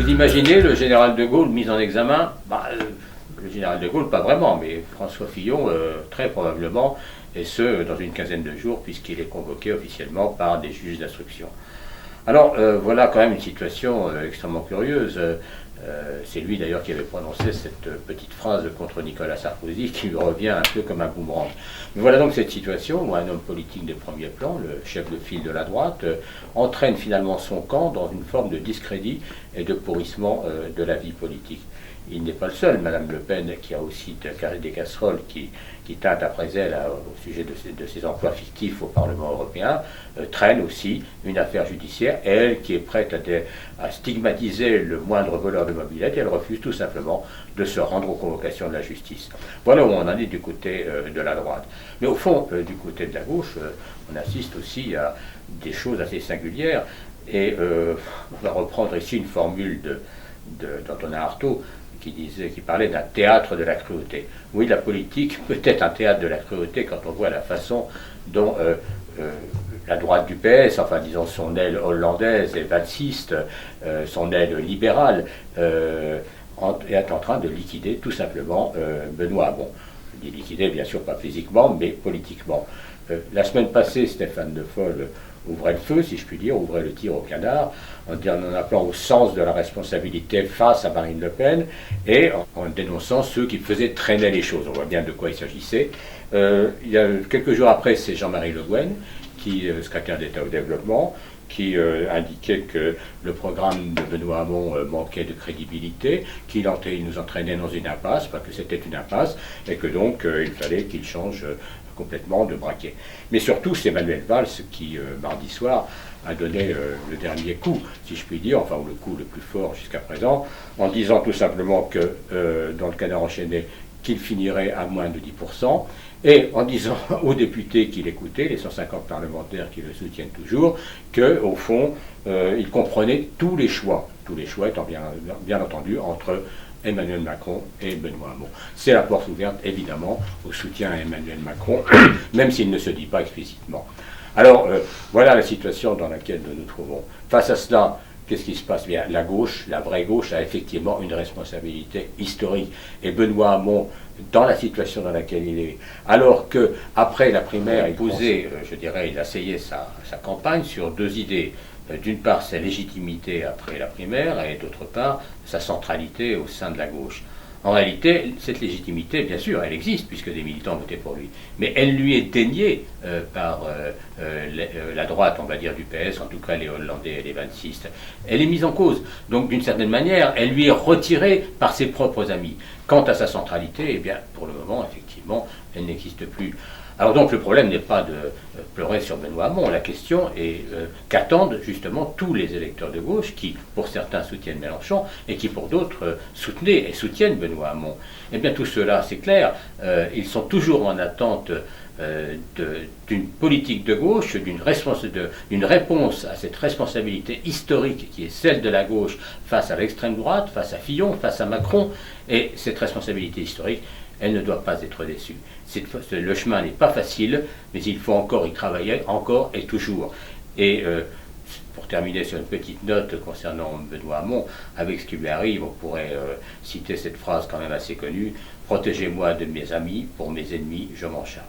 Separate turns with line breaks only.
Vous imaginez le général de Gaulle mis en examen? Le général de Gaulle, pas vraiment, mais François Fillon, très probablement, et ce, dans une quinzaine de jours, puisqu'il est convoqué officiellement par des juges d'instruction. Alors, voilà quand même une situation extrêmement curieuse. C'est lui d'ailleurs qui avait prononcé cette petite phrase contre Nicolas Sarkozy qui lui revient un peu comme un boomerang. Mais voilà donc cette situation où un homme politique de premier plan, le chef de file de la droite, entraîne finalement son camp dans une forme de discrédit et de pourrissement de la vie politique. Il n'est pas le seul, Madame Le Pen, qui a aussi des casseroles qui teintent après elle au sujet de ses emplois fictifs au Parlement européen, traîne aussi une affaire judiciaire, elle qui est prête à stigmatiser le moindre voleur de mobilette, elle refuse tout simplement de se rendre aux convocations de la justice. Voilà où on en est du côté de la droite. Mais au fond, du côté de la gauche, on assiste aussi à des choses assez singulières, et on va reprendre ici une formule d'Antonin Artaud, qui parlait d'un théâtre de la cruauté. Oui, la politique peut être un théâtre de la cruauté quand on voit la façon dont la droite du PS, enfin disons son aile hollandaise et valsiste, son aile libérale, est en train de liquider tout simplement Benoît Hamon. Je dis liquider bien sûr pas physiquement, mais politiquement. La semaine passée, Stéphane Le Foll ouvrait le feu, si je puis dire, ouvrait le tir au canard, en appelant au sens de la responsabilité face à Marine Le Pen et en dénonçant ceux qui faisaient traîner les choses. On voit bien de quoi il s'agissait. Il y a quelques jours après, c'est Jean-Marie Le Guen, secrétaire d'État au développement, qui indiquait que le programme de Benoît Hamon manquait de crédibilité, qu'il nous entraînait dans une impasse, parce que c'était une impasse, et que donc il fallait qu'il change complètement de braquet. Mais surtout, c'est Manuel Valls qui, mardi soir, a donné le dernier coup, si je puis dire, enfin le coup le plus fort jusqu'à présent, en disant tout simplement que, dans le Canard enchaîné, qu'il finirait à moins de 10%, et en disant aux députés qu'il écoutait, les 150 parlementaires qui le soutiennent toujours, qu'au fond, il comprenait tous les choix étant bien entendu entre Emmanuel Macron et Benoît Hamon. C'est la porte ouverte, évidemment, au soutien à Emmanuel Macron, même s'il ne se dit pas explicitement. Alors, voilà la situation dans laquelle nous nous trouvons. Face à cela, qu'est-ce qui se passe? Bien, la gauche, la vraie gauche, a effectivement une responsabilité historique. Et Benoît Hamon, dans la situation dans laquelle il est, alors qu'après la primaire, il posait, je dirais, il asseyait sa campagne sur deux idées. D'une part, sa légitimité après la primaire, et d'autre part, sa centralité au sein de la gauche. En réalité, cette légitimité, bien sûr, elle existe, puisque des militants votaient pour lui. Mais elle lui est déniée par la droite, on va dire, du PS, en tout cas les Hollandais et les valsistes. Elle est mise en cause. Donc, d'une certaine manière, elle lui est retirée par ses propres amis. Quant à sa centralité, eh bien, pour le moment, effectivement, elle n'existe plus. Alors donc le problème n'est pas de pleurer sur Benoît Hamon, la question est qu'attendent justement tous les électeurs de gauche qui, pour certains, soutiennent Mélenchon et qui, pour d'autres, soutenaient et soutiennent Benoît Hamon. Eh bien tout cela, c'est clair, ils sont toujours en attente d'une politique de gauche, d'une réponse à cette responsabilité historique qui est celle de la gauche face à l'extrême droite, face à Fillon, face à Macron, et cette responsabilité historique, elle ne doit pas être déçue. Le chemin n'est pas facile, mais il faut encore y travailler, encore et toujours. Et pour terminer sur une petite note concernant Benoît Hamon, avec ce qui lui arrive, on pourrait citer cette phrase quand même assez connue: « Protégez-moi de mes amis, pour mes ennemis, je m'en charge. »